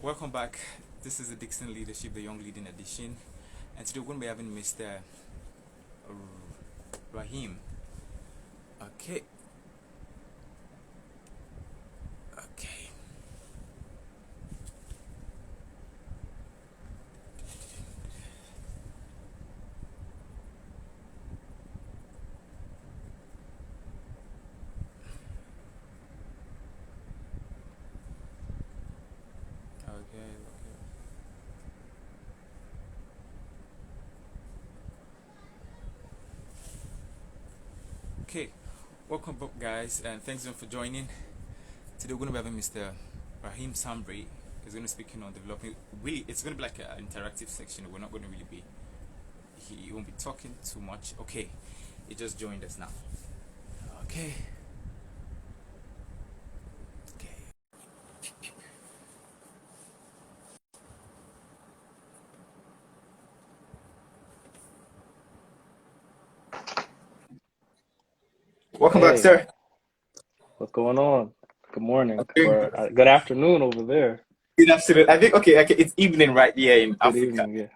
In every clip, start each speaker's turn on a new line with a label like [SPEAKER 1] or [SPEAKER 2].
[SPEAKER 1] Welcome back. This is the Dixon Leadership, the Young Leading Edition, and today we're going to be having Mr. Rahim. Okay, okay, okay. Okay, welcome back, guys, and thanks again for joining. Today we're going to be having Mr. Rahim Sabre. He's going to be speaking on developing. Really, it's going to be like an interactive section. We're not going to really be. He won't be talking too much. Okay, he just joined us now. Okay, okay. Welcome back,
[SPEAKER 2] Hey,
[SPEAKER 1] sir.
[SPEAKER 2] what's going on? Good morning
[SPEAKER 1] Okay.
[SPEAKER 2] or good afternoon over there.
[SPEAKER 1] Good afternoon. I think okay. It's evening right here in
[SPEAKER 2] Good
[SPEAKER 1] Africa.
[SPEAKER 2] evening. Yeah,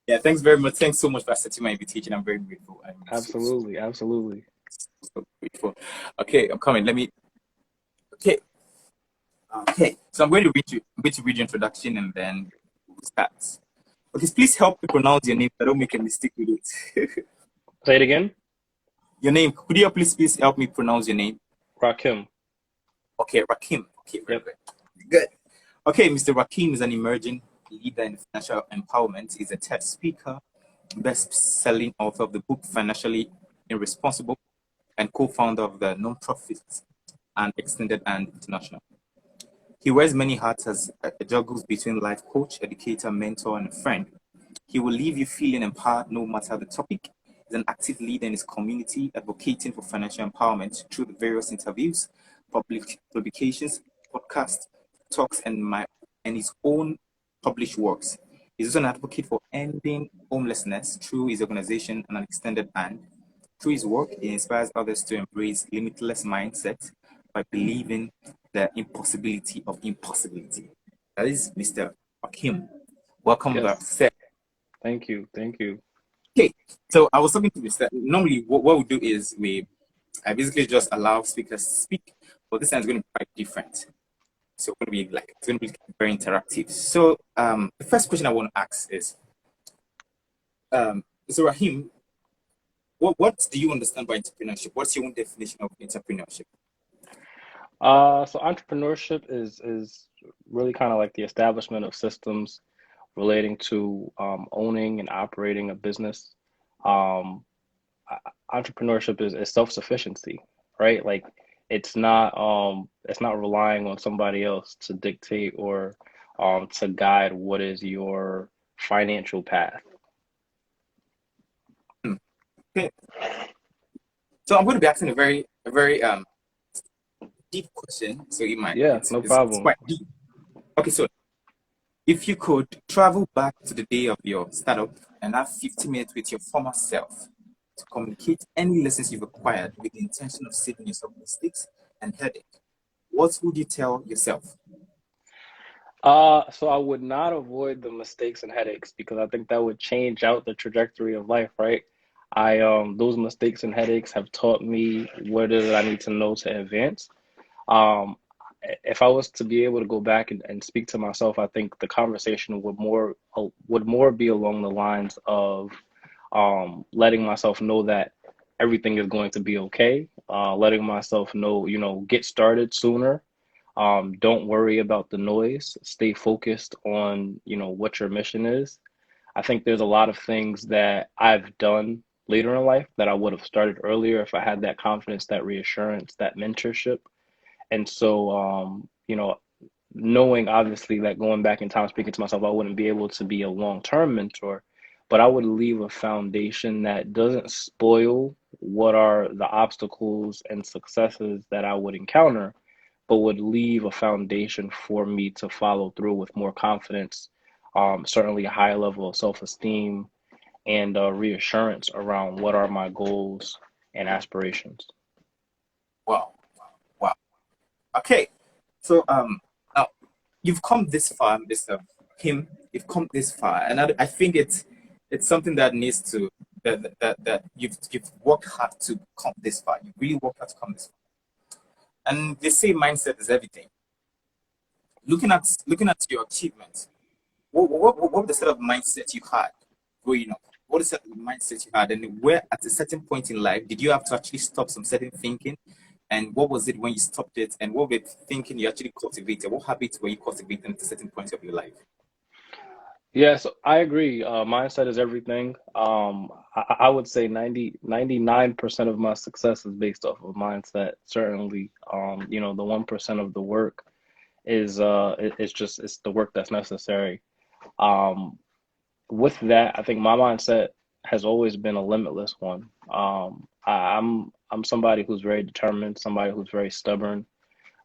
[SPEAKER 1] Yeah, thanks very much. Thanks so much for accepting my invitation. I'm very grateful. I'm
[SPEAKER 2] absolutely, absolutely.
[SPEAKER 1] so grateful. Okay, I'm coming. Let me. Okay, okay. So I'm going to read your introduction and then we'll start. Okay, please help me pronounce your name. I don't make a mistake with it.
[SPEAKER 2] Say it again.
[SPEAKER 1] Your name. Could you please help me pronounce your name?
[SPEAKER 2] Rahkim.
[SPEAKER 1] Okay, Rakim. Okay, very
[SPEAKER 2] Yep.
[SPEAKER 1] good. Good. Okay, Mr. Rakim is an emerging leader in financial empowerment. He's a TED speaker, best-selling author of the book Financially Irresponsible, and co-founder of the non-profit and Extended and International. He wears many hats as juggles between life coach, educator, mentor, and a friend. He will leave you feeling empowered no matter the topic. He's an active leader in his community, advocating for financial empowerment through the various interviews, public publications, podcasts, talks, and his own published works. He's also an advocate for ending homelessness through his organization and an extended hand. Through his work, he inspires others to embrace limitless mindset by believing the impossibility of impossibility. That is Mr. Akim. Welcome back,
[SPEAKER 2] Yes.
[SPEAKER 1] sir.
[SPEAKER 2] Thank you. Thank you.
[SPEAKER 1] Okay, so I was talking to Mr. Normally, what we do is I basically just allow speakers to speak, but this time it's going to be quite different. So it's going to be very interactive. So the first question I want to ask is, so Rahim, what do you understand by entrepreneurship? What's your own definition of entrepreneurship?
[SPEAKER 2] So entrepreneurship is really kind of like the establishment of systems relating to owning and operating a business. Um, Entrepreneurship is self-sufficiency, right? Like it's not relying on somebody else to dictate or to guide what is your financial path.
[SPEAKER 1] Hmm. Okay, so I'm going to be asking a very deep question. So you might
[SPEAKER 2] Yeah, no
[SPEAKER 1] it's
[SPEAKER 2] problem.
[SPEAKER 1] quite deep. Okay, so if you could travel back to the day of your startup and have 50 minutes with your former self to communicate any lessons you've acquired with the intention of saving yourself mistakes and headache, what would you tell yourself?
[SPEAKER 2] So I would not avoid the mistakes and headaches because I think that would change out the trajectory of life, right? I Those mistakes and headaches have taught me what it is that I need to know to advance. Um, if I was to be able to go back and speak to myself, I think the conversation would more be along the lines of letting myself know that everything is going to be okay. Letting myself know, get started sooner. Don't worry about the noise. Stay focused on, what your mission is. I think there's a lot of things that I've done later in life that I would have started earlier if I had that confidence, that reassurance, that mentorship. And so, knowing obviously that going back in time, speaking to myself, I wouldn't be able to be a long-term mentor, but I would leave a foundation that doesn't spoil what are the obstacles and successes that I would encounter, but would leave a foundation for me to follow through with more confidence, certainly a high level of self-esteem and reassurance around what are my goals and aspirations.
[SPEAKER 1] Wow, wow. Okay, so now you've come this far, Mr. Kim. You've come this far, and I think it's something that needs to that you've worked hard to come this far. You really worked hard to come this far. And they say mindset is everything. Looking at your achievements, what the sort of mindset you had growing up? What is the mindset you had, and where at a certain point in life did you have to actually stop some certain thinking? And what was it when you stopped it? And what were thinking you actually cultivated? What habits were you cultivating at a certain point of your life?
[SPEAKER 2] Yes, I agree. Mindset is everything. I would say 99% of my success is based off of mindset. Certainly, the 1% of the work is it's the work that's necessary. Um, with that, I think my mindset has always been a limitless one. I'm somebody who's very determined, somebody who's very stubborn.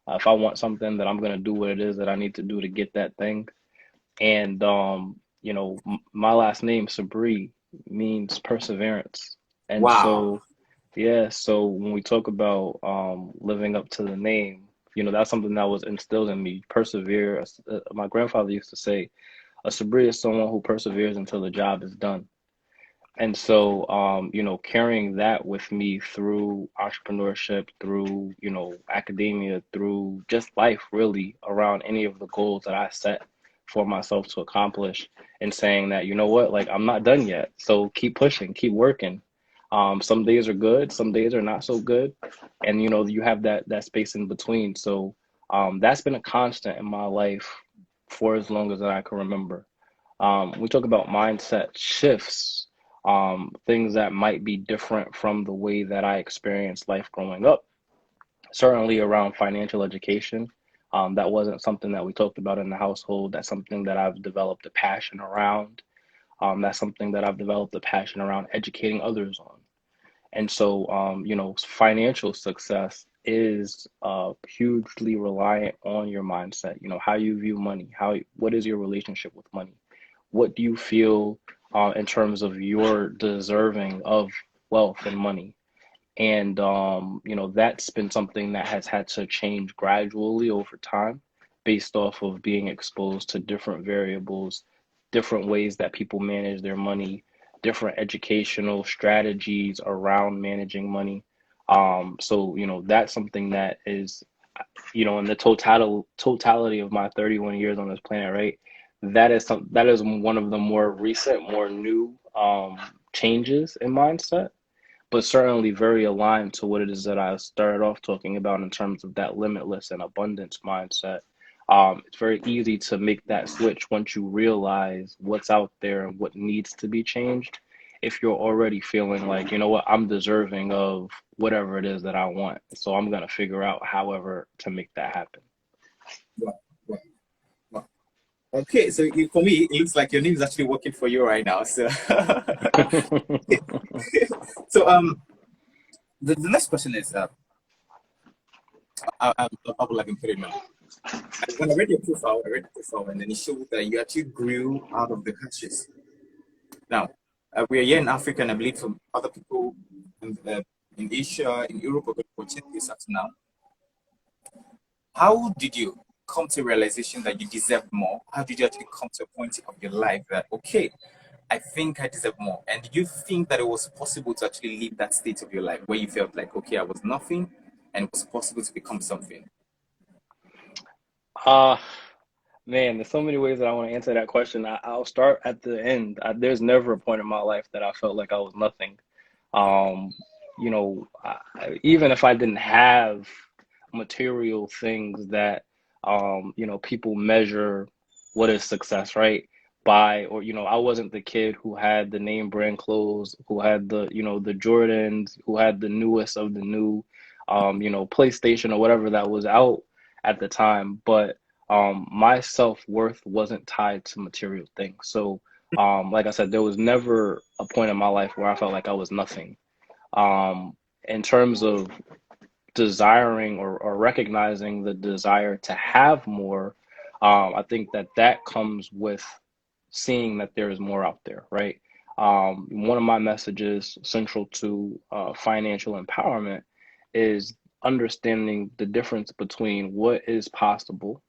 [SPEAKER 2] If I want something, then I'm gonna do what it is that I need to do to get that thing. And my last name Sabre means perseverance. And
[SPEAKER 1] Wow.
[SPEAKER 2] so yeah, so when we talk about living up to the name, that's something that was instilled in me. Persevere. My grandfather used to say, a Sabre is someone who perseveres until the job is done. And so, carrying that with me through entrepreneurship, through, academia, through just life really around any of the goals that I set for myself to accomplish, and saying that, you know what, like I'm not done yet. So keep pushing, keep working. Some days are good, some days are not so good. And, you have that space in between. So that's been a constant in my life for as long as I can remember. We talk about mindset shifts, things that might be different from the way that I experienced life growing up. Certainly around financial education. That wasn't something that we talked about in the household. That's something that I've developed a passion around. That's something that I've developed a passion around educating others on. And so, financial success is hugely reliant on your mindset. How you view money, what is your relationship with money? What do you feel in terms of your deserving of wealth and money? And that's been something that has had to change gradually over time based off of being exposed to different variables, different ways that people manage their money, different educational strategies around managing money. So, that's something that is, in the totality of my 31 years on this planet, right? That is one of the more recent, more new changes in mindset, but certainly very aligned to what it is that I started off talking about in terms of that limitless and abundance mindset. It's very easy to make that switch once you realize what's out there and what needs to be changed. If you're already feeling like, you know what, I'm deserving of whatever it is that I want. So I'm going to figure out however to make that happen.
[SPEAKER 1] Wow. Wow. Wow. Okay, so for me, it looks like your name is actually working for you right now. So, so the next question is, I would like to put it now. When I read your profile, and then it showed that you actually grew out of the ashes. Now, we are here in Africa, and I believe from other people in Asia, in Europe, are watching this up to now. How did you come to a realization that you deserve more? How did you actually come to a point of your life that, okay, I think I deserve more? And did you think that it was possible to actually leave that state of your life where you felt like, okay, I was nothing and it was possible to become something?
[SPEAKER 2] Uh, Man, there's so many ways that I want to answer that question. I'll start at the end. There's never a point in my life that I felt like I was nothing. Um, Even if I didn't have material things that, people measure what is success, right? By, or, I wasn't the kid who had the name brand clothes, who had the Jordans, who had the newest of the new, PlayStation or whatever that was out at the time. But my self-worth wasn't tied to material things. So, like I said, there was never a point in my life where I felt like I was nothing. Um, in terms of desiring or recognizing the desire to have more, I think that comes with seeing that there is more out there, right? One of my messages central to financial empowerment is understanding the difference between what is possible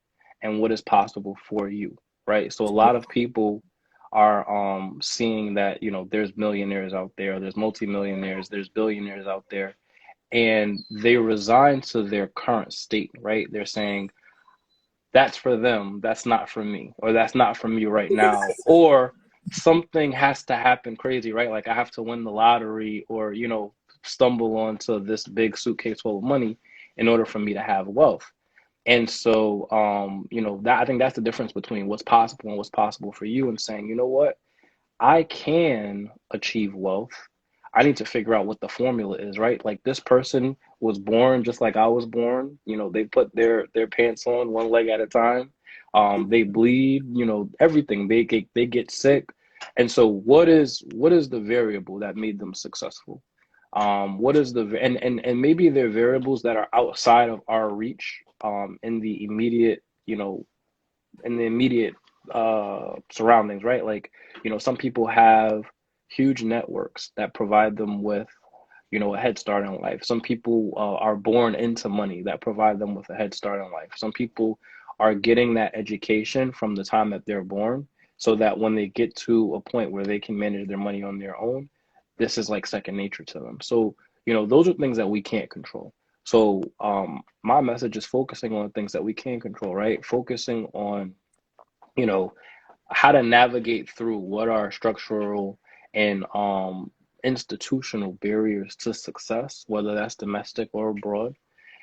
[SPEAKER 2] and what is possible for you, right? So a lot of people are seeing that, you know, there's millionaires out there, there's multimillionaires, there's billionaires out there, and they resign to their current state, right? They're saying, that's for them, that's not for me, or that's not for me right now, or something has to happen crazy, right? Like I have to win the lottery, or, you know, stumble onto this big suitcase full of money in order for me to have wealth. And so, you know, that I think that's the difference between what's possible and what's possible for you, and saying, you know what, I can achieve wealth. I need to figure out what the formula is, right? Like this person was born just like I was born. You know, they put their pants on one leg at a time. They bleed, you know, everything. They get sick. And so what is the variable that made them successful? What is the and maybe there are variables that are outside of our reach, in the immediate, you know, in the immediate surroundings, right? Like, you know, some people have huge networks that provide them with, you know, a head start in life. Some people are born into money that provide them with a head start in life. Some people are getting that education from the time that they're born, so that when they get to a point where they can manage their money on their own, this is like second nature to them. So, you know, those are things that we can't control. So, my message is focusing on things that we can control, right? Focusing on, you know, how to navigate through what are structural and institutional barriers to success, whether that's domestic or abroad,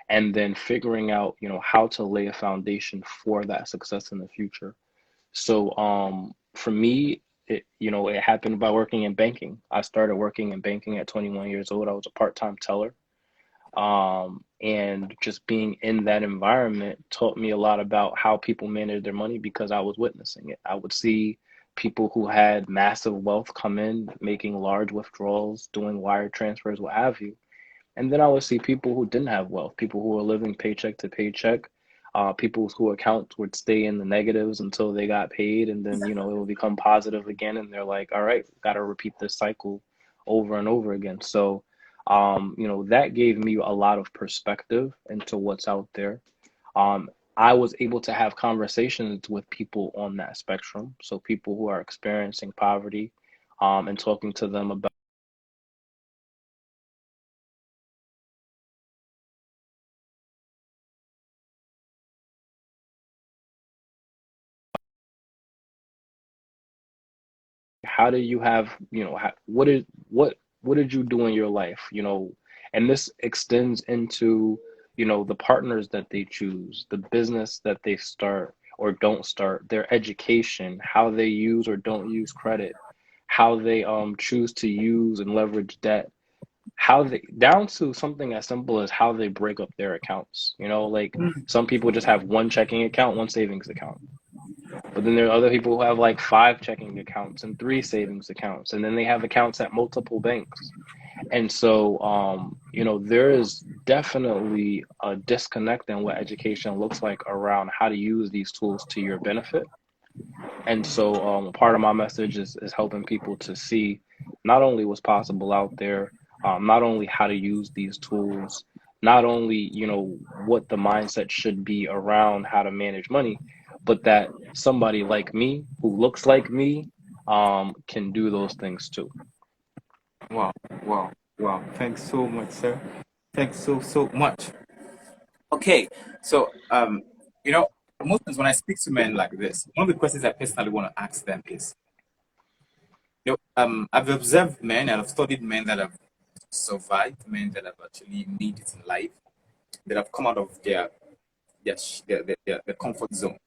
[SPEAKER 2] and then figuring out, you know, how to lay a foundation for that success in the future. So, for me, it, you know, it happened by working in banking. I started working in banking at 21 years old. I was a part-time teller, and just being in that environment taught me a lot about how people manage their money, because I was witnessing it. I would see people who had massive wealth come in, making large withdrawals, doing wire transfers, what have you. And then I would see people who didn't have wealth, people who were living paycheck to paycheck, people whose accounts would stay in the negatives until they got paid, and then, you know, it would become positive again, and they're like, all right, got to repeat this cycle over and over again. So, you know, that gave me a lot of perspective into what's out there. I was able to have conversations with people on that spectrum, so people who are experiencing poverty, and talking to them about how do you have, you know, what did you do in your life, you know, and this extends into, you know, the partners that they choose, the business that they start or don't start, their education, how they use or don't use credit, how they choose to use and leverage debt, how they, down to something as simple as how they break up their accounts. You know, like some people just have one checking account, one savings account. But then there are other people who have like five checking accounts and three savings accounts, and then they have accounts at multiple banks. And so, you know, there is definitely a disconnect in what education looks like around how to use these tools to your benefit. And so, part of my message is helping people to see not only what's possible out there, not only how to use these tools, not only, you know, what the mindset should be around how to manage money, but that somebody like me who looks like me, can do those things too.
[SPEAKER 1] Wow, wow, wow. Thanks so much, sir. Thanks so much. Okay, so you know, most times when I speak to men like this, one of the questions I personally want to ask them is, you know, I've observed men and I've studied men that have survived, men that have actually made it in life, that have come out of their comfort zone,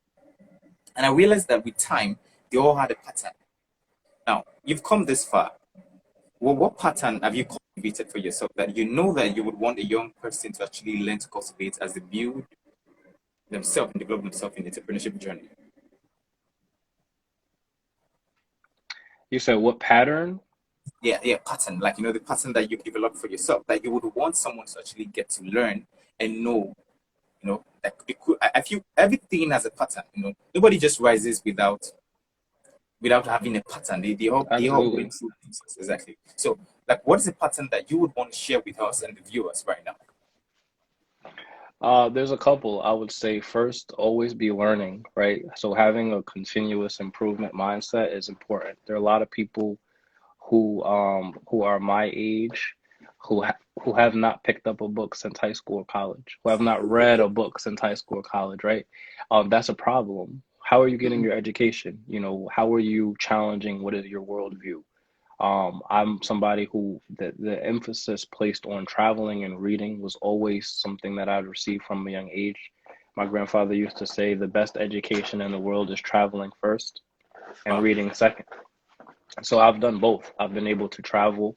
[SPEAKER 1] and I realized that with time, they all had a pattern. Now, you've come this far. Well, what pattern have you cultivated for yourself that you know that you would want a young person to actually learn to cultivate as they build themselves and develop themselves in the entrepreneurship journey?
[SPEAKER 2] You said what pattern?
[SPEAKER 1] Yeah, pattern. Like, you know, the pattern that you've developed for yourself that you would want someone to actually get to learn and know, you know, that it could, I feel everything has a pattern, you know. Nobody just rises without having a pattern. They all
[SPEAKER 2] Absolutely.
[SPEAKER 1] went through process. Exactly. So, like, what is the pattern that you would want to share with us and the viewers right now?
[SPEAKER 2] There's a couple. I would say first, always be learning, right? So having a continuous improvement mindset is important. There are a lot of people who are my age who have not picked up a book since high school or college, who have not read a book since high school or college, right? That's a problem. How are you getting your education? You know, how are you challenging what is your worldview? I'm somebody who the emphasis placed on traveling and reading was always something that I'd received from a young age. My grandfather used to say the best education in the world is traveling first and
[SPEAKER 1] Wow.
[SPEAKER 2] reading second. So I've done both. I've been able to travel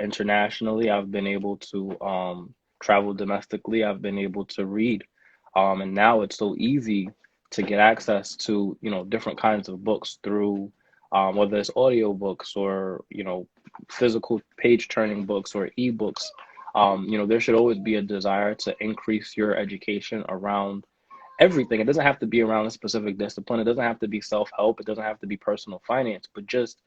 [SPEAKER 2] internationally. I've been able to travel domestically. I've been able to read. And now it's so easy to get access to, you know, different kinds of books through whether it's audio books or, you know, physical page turning books or ebooks. You know, there should always be a desire to increase your education around everything. It doesn't have to be around a specific discipline. It doesn't have to be self-help. It doesn't have to be personal finance, but just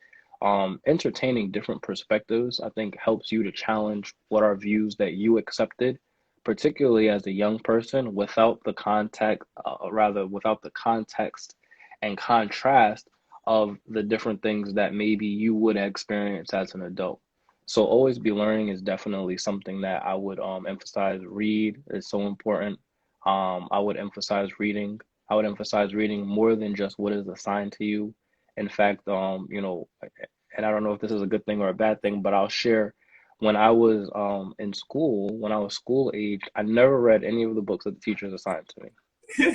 [SPEAKER 2] entertaining different perspectives, I think helps you to challenge what are views that you accepted, particularly as a young person, without the context, rather without the context and contrast of the different things that maybe you would experience as an adult. So always be learning is definitely something that I would emphasize. Read is so important. I would emphasize reading. I would emphasize reading more than just what is assigned to you. In fact, you know, and I don't know if this is a good thing or a bad thing, but I'll share. When I was in school, when I was school age, I never read any of the books that the teachers assigned to me.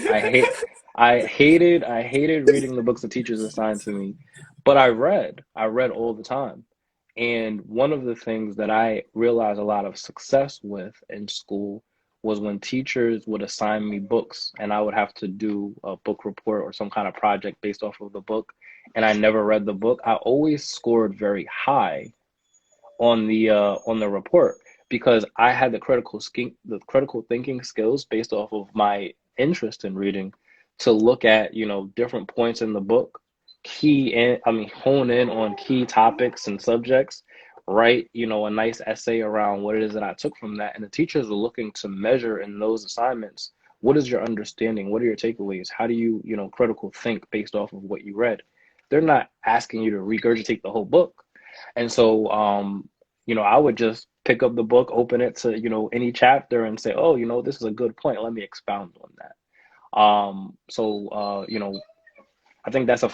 [SPEAKER 2] I hate, I hated reading the books the teachers assigned to me, but I read all the time. And one of the things that I realized a lot of success with in school was when teachers would assign me books and I would have to do a book report or some kind of project based off of the book, and I never read the book. I always scored very high on the report because I had the critical thinking skills based off of my interest in reading to look at, you know, different points in the book, hone in on key topics and subjects, write, you know, a nice essay around what it is that I took from that. And the teachers were looking to measure in those assignments, what is your understanding? What are your takeaways? How do you, you know, critical think based off of what you read? They're not asking you to regurgitate the whole book. And so, you know, I would just pick up the book, open it to, you know, any chapter and say, oh, you know, this is a good point. Let me expound on that. You know, I think that's a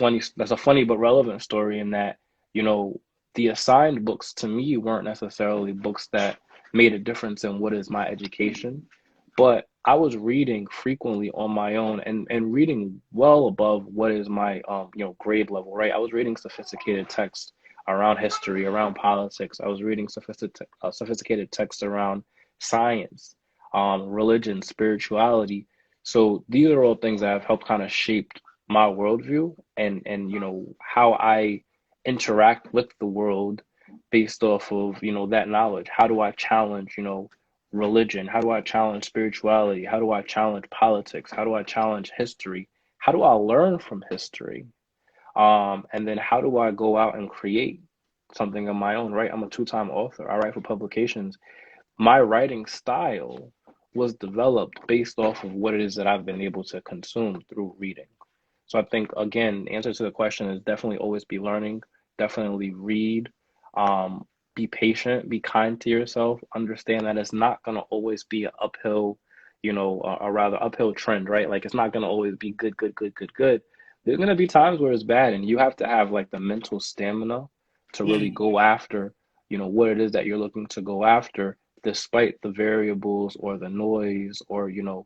[SPEAKER 2] funny but relevant story in that, you know, the assigned books to me weren't necessarily books that made a difference in what is my education, but I was reading frequently on my own and reading well above what is my you know, grade level, right? I was reading sophisticated text around history, around politics. I was reading sophisticated text around science, religion, spirituality. So these are all things that have helped kind of shape my worldview and you know how I interact with the world based off of, you know, that knowledge. How do I challenge, you know, religion? How do I challenge spirituality? How do I challenge politics? How do I challenge history? How do I learn from history? And then how do I go out and create something of my own, right? I'm a two-time author. I write for publications. My writing style was developed based off of what it is that I've been able to consume through reading. So I think again, the answer to the question is definitely always be learning, definitely read, be patient, be kind to yourself, understand that it's not gonna always be an uphill, you know, a rather uphill trend, right? Like it's not gonna always be good, good, good, good, good. There's gonna be times where it's bad, and you have to have like the mental stamina to really
[SPEAKER 1] Mm.
[SPEAKER 2] go after, you know, what it is that you're looking to go after, despite the variables or the noise or, you know,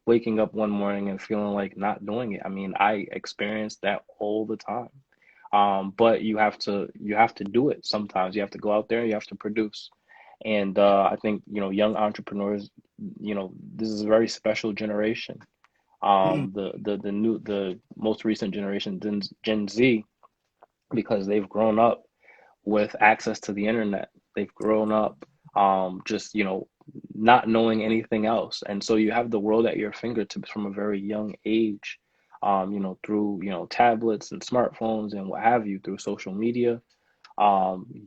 [SPEAKER 2] waking up one morning and feeling like not doing it. I mean, I experience that all the time. But you have to do it sometimes. You have to go out there, you have to produce. And I think, you know, young entrepreneurs, you know, this is a very special generation.
[SPEAKER 1] Mm.
[SPEAKER 2] The most recent generation, Gen Z, because they've grown up with access to the internet. They've grown up just, you know, not knowing anything else. And so you have the world at your fingertips from a very young age, you know, through, you know, tablets and smartphones and what have you, through social media.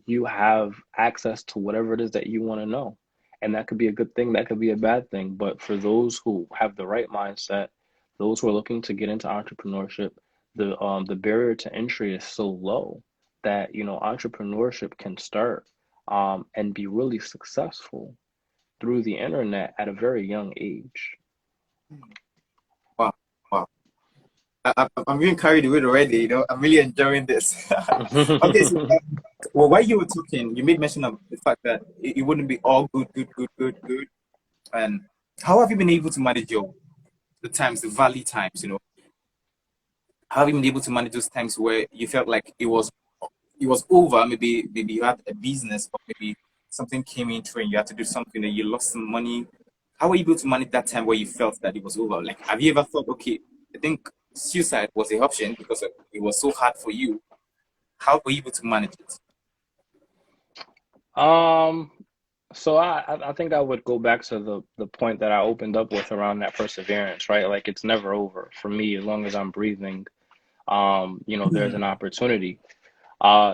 [SPEAKER 2] You have access to whatever it is that you want to know. And that could be a good thing, that could be a bad thing. But for those who have the right mindset, those who are looking to get into entrepreneurship, the barrier to entry is so low that, entrepreneurship can start and be really successful through the internet at a very young age.
[SPEAKER 1] Wow, wow. I'm being carried away already. I'm really enjoying this. Okay, so well, while you were talking, you made mention of the fact that it wouldn't be all good, good, good, good, good. And how have you been able to manage the times, the valley times? How have you been able to manage those times where you felt like it was over? Maybe you had a business, or maybe something came in through and you had to do something and you lost some money. How were you able to manage that time where you felt that it was over? Like, have you ever thought, okay, I think suicide was the option because it was so hard for you? How were you able to manage it?
[SPEAKER 2] Um, so I think I would go back to the point that I opened up with around that perseverance, right? Like it's never over for me as long as I'm breathing. There's an opportunity.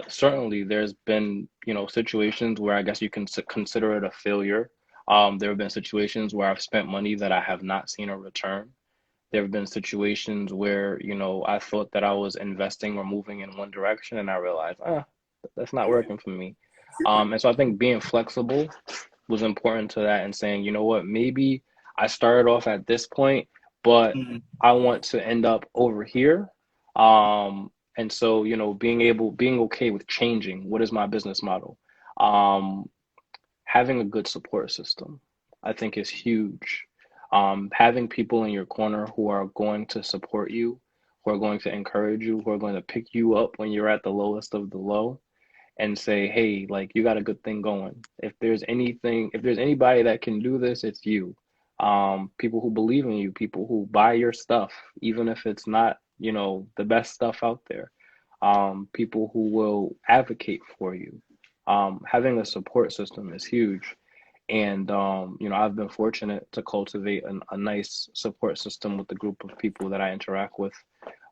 [SPEAKER 2] Certainly, there's been, situations where I guess you can consider it a failure. There have been situations where I've spent money that I have not seen a return. There have been situations where, I thought that I was investing or moving in one direction and I realized, that's not working for me. And so I think being flexible was important to that and saying, you know what, maybe I started off at this point, but
[SPEAKER 1] Mhm.
[SPEAKER 2] I want to end up over here. And so, being okay with changing. What is my business model? Um, Having a good support system, I think, is huge. Having people in your corner who are going to support you, who are going to encourage you, who are going to pick you up when you're at the lowest of the low and say, hey, like you got a good thing going. If there's anybody that can do this, it's you. People who believe in you, people who buy your stuff, even if it's not, the best stuff out there. People who will advocate for you. Having a support system is huge. And, I've been fortunate to cultivate a nice support system with the group of people that I interact with,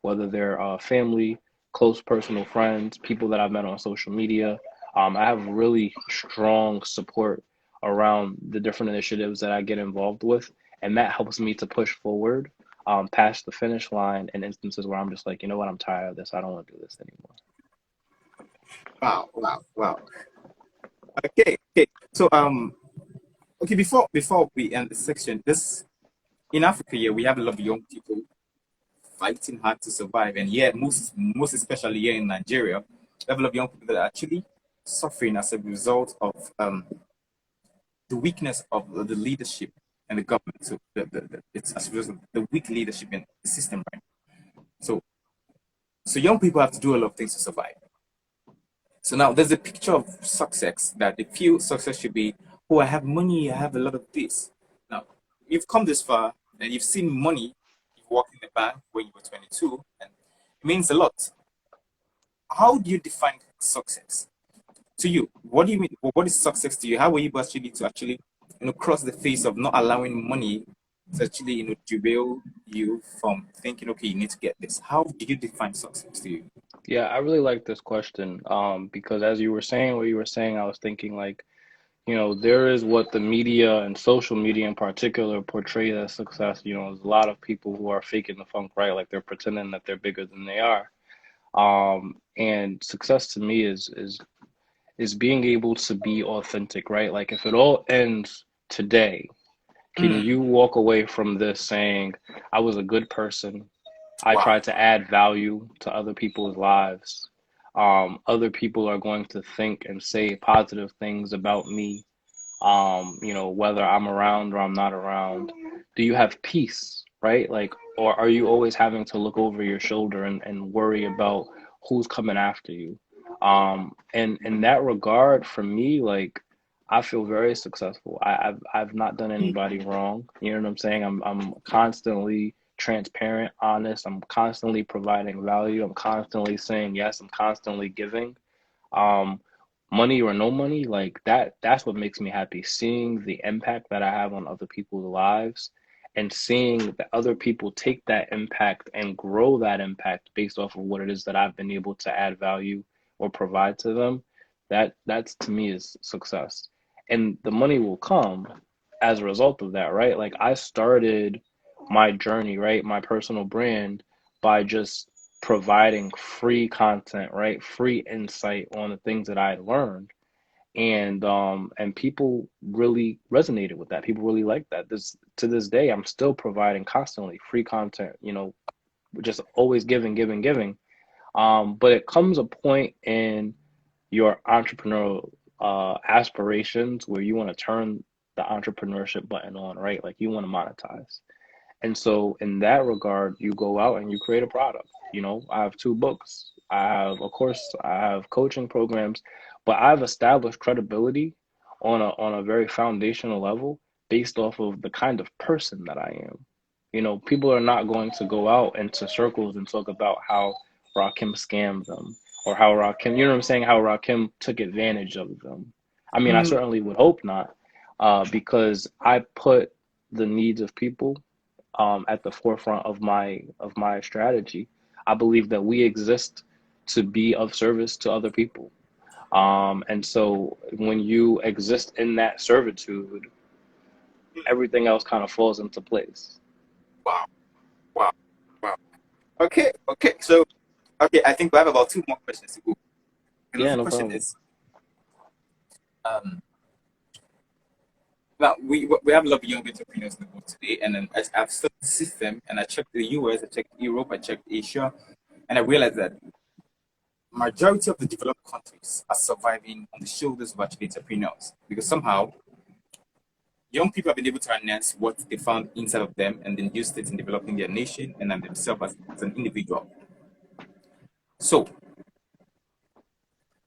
[SPEAKER 2] whether they're family, close personal friends, people that I've met on social media. I have really strong support around the different initiatives that I get involved with. And that helps me to push forward past the finish line in instances where I'm just like, you know what, I'm tired of this. I don't want to do this anymore.
[SPEAKER 1] Wow, wow, wow. Okay, okay. So okay, before we end the section, this in Africa, yeah, we have a lot of young people fighting hard to survive, and yet most especially here in Nigeria, we have a lot of young people that are actually suffering as a result of the weakness of the leadership and the government. So it's as a result of the weak leadership in the system, right? So so young people have to do a lot of things to survive. So now there's a picture of success that they feel success should be, oh, I have money, I have a lot of this. Now, you've come this far and you've seen money, you've worked in the bank when you were 22, and it means a lot. How do you define success to you? What do you mean? What is success to you? How were you actually to actually, cross the face of not allowing money to actually, derail you from thinking, okay, you need to get this? How do you define success to you?
[SPEAKER 2] Yeah, I really like this question because as you were saying what you were saying, I was thinking like, there is what the media and social media in particular portray as success. There's a lot of people who are faking the funk, right? Like they're pretending that they're bigger than they are. And success to me is being able to be authentic, right? Like if it all ends today, can
[SPEAKER 1] Mm,
[SPEAKER 2] you walk away from this saying, I was a good person. I
[SPEAKER 1] wow.
[SPEAKER 2] tried to add value to other people's lives. Other people are going to think and say positive things about me, whether I'm around or I'm not around. Do you have peace, right? Like, or are you always having to look over your shoulder and worry about who's coming after you? And in that regard, for me, like, I feel very successful. I've not done anybody wrong. You know what I'm saying? I'm constantly transparent, honest. I'm constantly providing value. I'm constantly saying yes. I'm constantly giving. Um, Money or no money, like that's what makes me happy. Seeing the impact that I have on other people's lives and seeing that other people take that impact and grow that impact based off of what it is that I've been able to add value or provide to them, that's to me is success. and the money will come as a result of that, right? Like I started my journey, right, my personal brand by just providing free content, right, free insight on the things that I had learned, and people really resonated with that. People really liked that. This to this day, I'm still providing constantly free content, just always giving, giving, giving. But it comes a point in your entrepreneurial aspirations where you want to turn the entrepreneurship button on, right? Like you want to monetize. And so in that regard, you go out and you create a product. I have two books. I have a course, I have coaching programs, but I've established credibility on a very foundational level based off of the kind of person that I am. People are not going to go out into circles and talk about how Rakim scammed them or how Rakim, you know what I'm saying, how Rakim took advantage of them. I mean, I
[SPEAKER 1] Mm,
[SPEAKER 2] certainly would hope not, because I put the needs of people at the forefront of my strategy. I believe that we exist to be of service to other people. And so when you exist in that servitude, everything else kind of falls into place.
[SPEAKER 1] wow, wow, wow. Okay, okay. So, okay, I think we have about two more questions to go.
[SPEAKER 2] Yeah,
[SPEAKER 1] Another
[SPEAKER 2] no
[SPEAKER 1] question
[SPEAKER 2] problem.
[SPEAKER 1] is, um, now we have a lot of young entrepreneurs in the world today, and then I've studied the system, and I checked the US, I checked Europe, I checked Asia, and I realized that majority of the developed countries are surviving on the shoulders of actually entrepreneurs because somehow young people have been able to harness what they found inside of them and then use it in developing their nation and then themselves as an individual. So,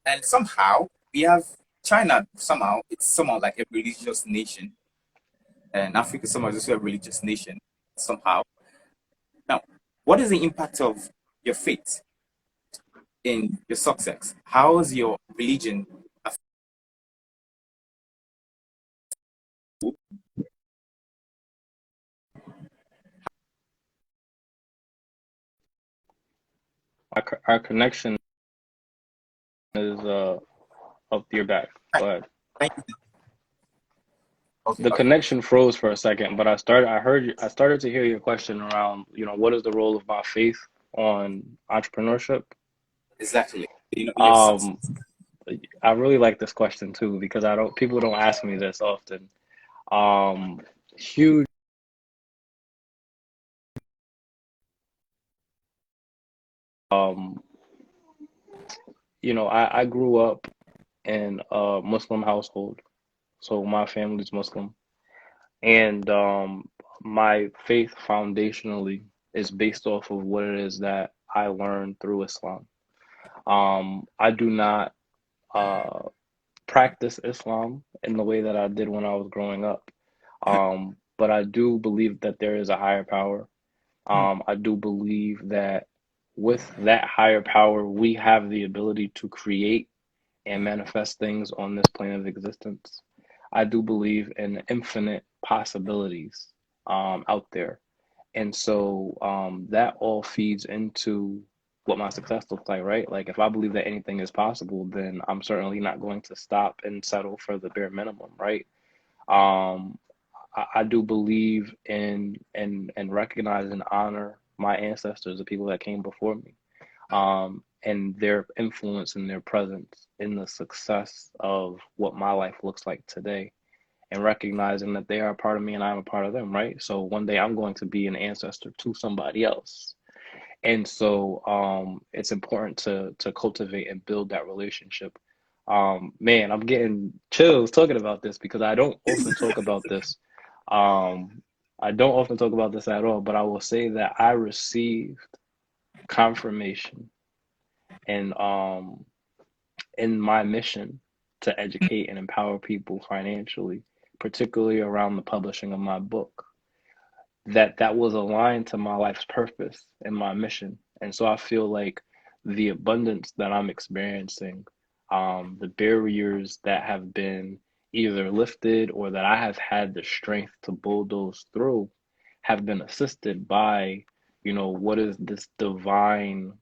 [SPEAKER 1] and somehow we have China, somehow it's somehow like a religious nation, and Africa somehow is also a religious nation, somehow. Now, what is the impact of your faith in your success? How is your religion
[SPEAKER 2] Our connection is up your back. Go ahead.
[SPEAKER 1] affecting? Okay,
[SPEAKER 2] The
[SPEAKER 1] okay,
[SPEAKER 2] connection froze for a second, but I started to hear your question around, what is the role of my faith on entrepreneurship?
[SPEAKER 1] exactly. In your success.
[SPEAKER 2] Um, I really like this question too because people don't ask me this often. Um, huge, um, I grew up in a Muslim household, so my family's Muslim, and my faith foundationally is based off of what it is that I learned through Islam. I do not uh, practice Islam in the way that I did when I was growing up. But I do believe that there is a higher power. I do believe that with that higher power, we have the ability to create and manifest things on this plane of existence. I do believe in infinite possibilities out there. And so that all feeds into what my success looks like, right? Like if I believe that anything is possible, then I'm certainly not going to stop and settle for the bare minimum, right? Um, I do believe in and recognize and honor my ancestors, the people that came before me, and their influence and their presence in the success of what my life looks like today, and recognizing that they are a part of me and I'm a part of them, right? So one day I'm going to be an ancestor to somebody else. And so it's important to cultivate and build that relationship. Man, I'm getting chills talking about this because I don't often talk about this. Um, I don't often talk about this at all, but I will say that I received confirmation and in my mission to educate and empower people financially, particularly around the publishing of my book, that was aligned to my life's purpose and my mission. And so I feel like the abundance that I'm experiencing, the barriers that have been either lifted or that I have had the strength to bulldoze through have been assisted by, what is this divine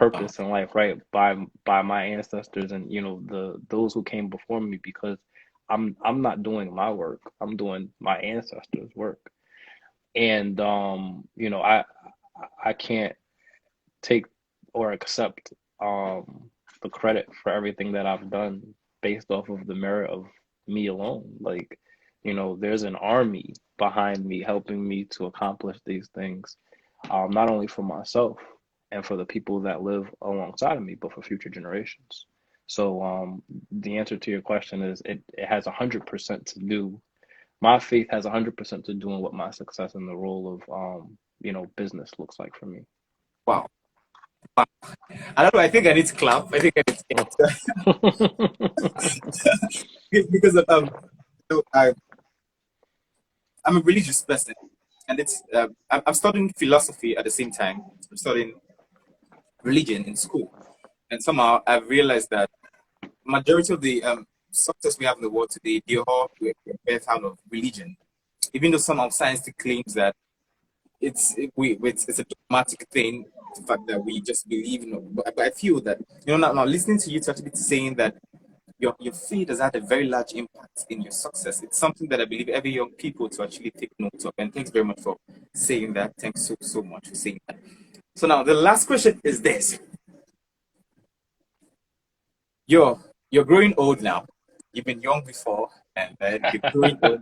[SPEAKER 1] Wow.
[SPEAKER 2] purpose in life, right? By my ancestors and, those who came before me because I'm not doing my work. I'm doing my ancestors' work. And you know, I can't take or accept the credit for everything that I've done based off of the merit of me alone. Like, you know, there's an army behind me helping me to accomplish these things, not only for myself and for the people that live alongside of me, but for future generations. So the answer to your question is it has 100% to do. My faith has 100% to do in what my success in the role of you know, business looks like for me.
[SPEAKER 1] Wow. Wow. I don't know. I think I need to clap. I think I need to because so I'm a religious person, and it's I'm studying philosophy at the same time. I'm studying religion in school, and somehow I've realized that majority of the success we have in the world today, they all were birthed out of religion. Even though somehow science claims that it's a dogmatic thing, the fact that we just believe in. But I feel that now listening to you to actually saying that your faith has had a very large impact in your success. It's something that I believe every young people to actually take note of. And thanks very much for saying that. Thanks so much for saying that. So now the last question is this: you're growing old now. You've been young before, and then you're growing old.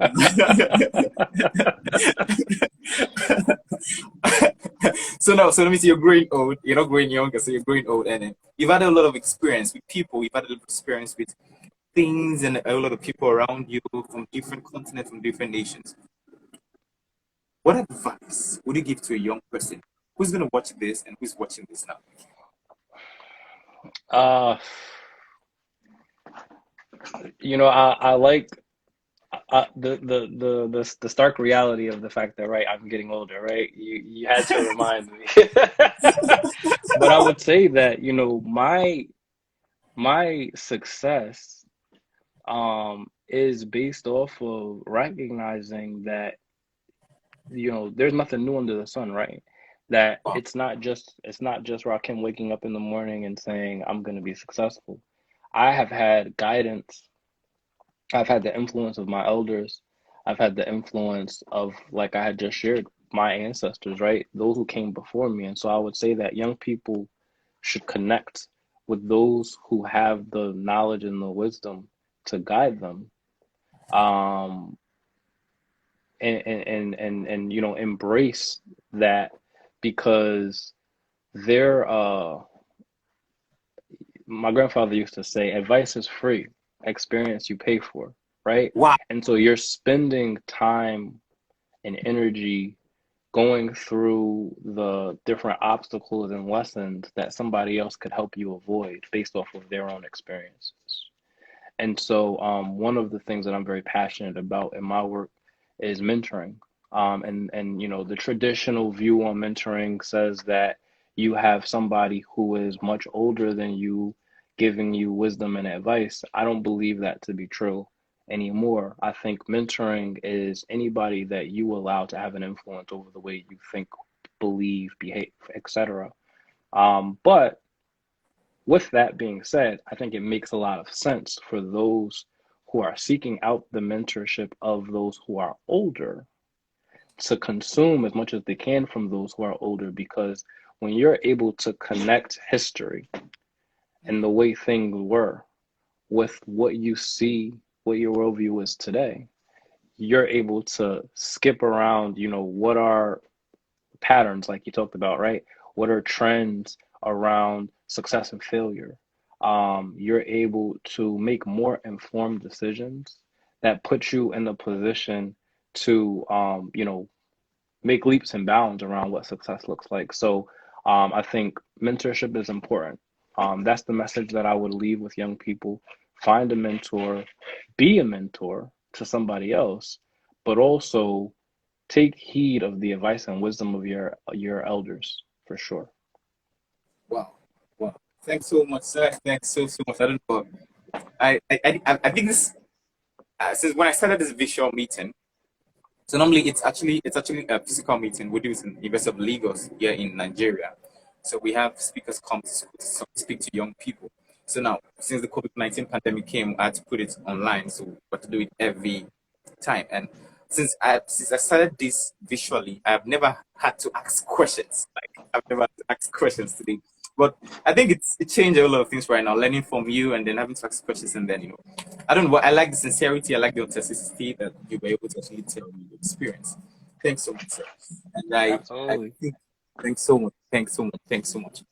[SPEAKER 1] So let me see. You're growing old. You're not growing younger, so you're growing old, and then you've had a lot of experience with people. You've had a lot of experience with things, and a lot of people around you from different continents, from different nations. What advice would you give to a young person who's going to watch this and who's watching this now?
[SPEAKER 2] Uh, you know, I like the stark reality of the fact that, right, I'm getting older, right? You had to remind me. But I would say that, you know, my success is based off of recognizing that, you know, there's nothing new under the sun, right? That
[SPEAKER 1] Wow.
[SPEAKER 2] it's not just Rakim waking up in the morning and saying I'm going to be successful. I have had guidance. I've had the influence of my elders. I've had the influence of, like I had just shared, my ancestors, right? Those who came before me. And so I would say that young people should connect with those who have the knowledge and the wisdom to guide them. Um, and you know, embrace that, because they're my grandfather used to say, advice is free, experience you pay for, right?
[SPEAKER 1] Wow.
[SPEAKER 2] And so you're spending time and energy going through the different obstacles and lessons that somebody else could help you avoid based off of their own experiences. And so one of the things that I'm very passionate about in my work is mentoring. And you know, the traditional view on mentoring says that you have somebody who is much older than you giving you wisdom and advice. I don't believe that to be true anymore. I think mentoring is anybody that you allow to have an influence over the way you think, believe, behave, etc. But with that being said, I think it makes a lot of sense for those who are seeking out the mentorship of those who are older to consume as much as they can from those who are older, because when you're able to connect history and the way things were with what you see, what your worldview is today, you're able to skip around, you know, what are patterns, like you talked about, right? What are trends around success and failure? You're able to make more informed decisions that put you in the position to, you know, make leaps and bounds around what success looks like. So I think mentorship is important. That's the message that I would leave with young people. Find a mentor, be a mentor to somebody else, but also take heed of the advice and wisdom of your elders, for sure.
[SPEAKER 1] Wow. Wow. Thanks so much, sir. Thanks so much. I don't know. I think this since when I started this visual meeting. So normally it's actually a physical meeting. We do it in University of Lagos here in Nigeria. So we have speakers come to school to speak to young people. So now, since the COVID-19 pandemic came, I had to put it online. So we have to do it every time. And since I started this visually, I've never had to ask questions. Like I've never had to ask questions today. But I think it changed a lot of things right now. Learning from you and then having to ask questions and then I don't know. What I like the sincerity. I like the authenticity that you were able to actually tell me your experience. Thanks so much, sir. And I
[SPEAKER 2] Absolutely.
[SPEAKER 1] think thanks so much. Thanks so much. Thanks so much.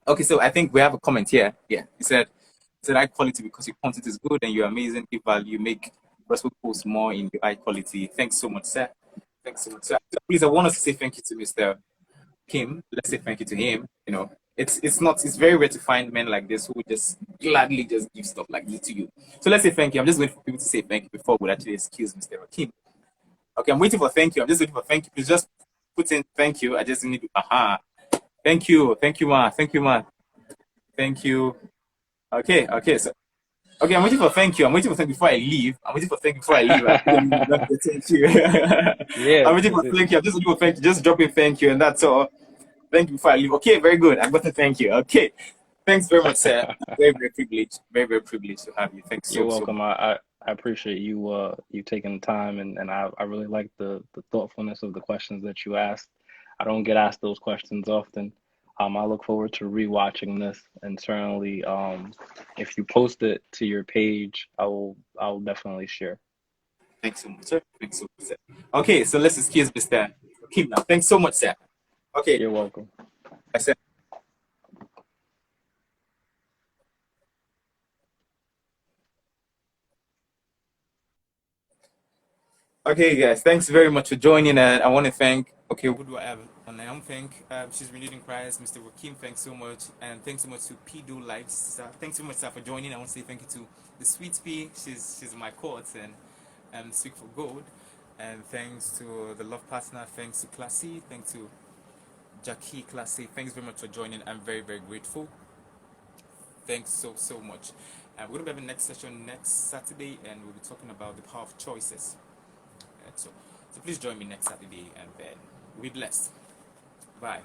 [SPEAKER 1] Okay, so I think we have a comment here. Yeah, he said high quality because your content is good and you're amazing. Give value, make gospel posts more in your high quality. Thanks so much, sir. Thanks so much, sir. So please, I want us to say thank you to Mr. Kim. Let's say thank you to him. It's very rare to find men like this who would just gladly just give stuff like this to you. So let's say thank you. I'm just waiting for people to say thank you before we actually excuse Mr. Kim. Okay, I'm waiting for thank you. I'm just waiting for thank you. Please just put in thank you. I just need to Thank you. Thank you, ma. Thank you, ma. Thank you. Okay. So, okay, I'm waiting for thank you. I'm waiting for thank you before I leave. I'm waiting for thank you before I leave. Thank you.
[SPEAKER 2] Yeah,
[SPEAKER 1] I'm waiting for thank you. I'm just waiting for thank you. Just drop in thank you, and that's all. Thank you before I leave. Okay, very good. I'm going to thank you. Okay. Thanks very much, sir. Very, very privileged. Very, very privileged to have you. Thanks
[SPEAKER 2] you're
[SPEAKER 1] so
[SPEAKER 2] welcome.
[SPEAKER 1] much.
[SPEAKER 2] I appreciate you taking the time and I really like the thoughtfulness of the questions that you asked. I don't get asked those questions often. I look forward to rewatching this and certainly if you post it to your page, I'll definitely share.
[SPEAKER 1] Thanks so much, sir. Thanks so much, sir. Okay, so let's excuse Mr. Kim now. Thanks so much, sir. Okay.
[SPEAKER 2] You're welcome.
[SPEAKER 1] I said, okay, guys, thanks very much for joining. And I want to thank, okay, who do I have? And I want to thank, she's renewed in Christ, Mr. Rakim, thanks so much. And thanks so much to P. Do Lives. Thanks so much, sir, for joining. I want to say thank you to the Sweet P. She's in my court and Speak for Gold. And thanks to the Love Partner. Thanks to Classy. Thanks to Jackie Classy. Thanks very much for joining. I'm very, very grateful. Thanks so much. We're going to have a next session next Saturday, and we'll be talking about the power of choices. So please join me next Saturday, and then we'll be blessed. Bye.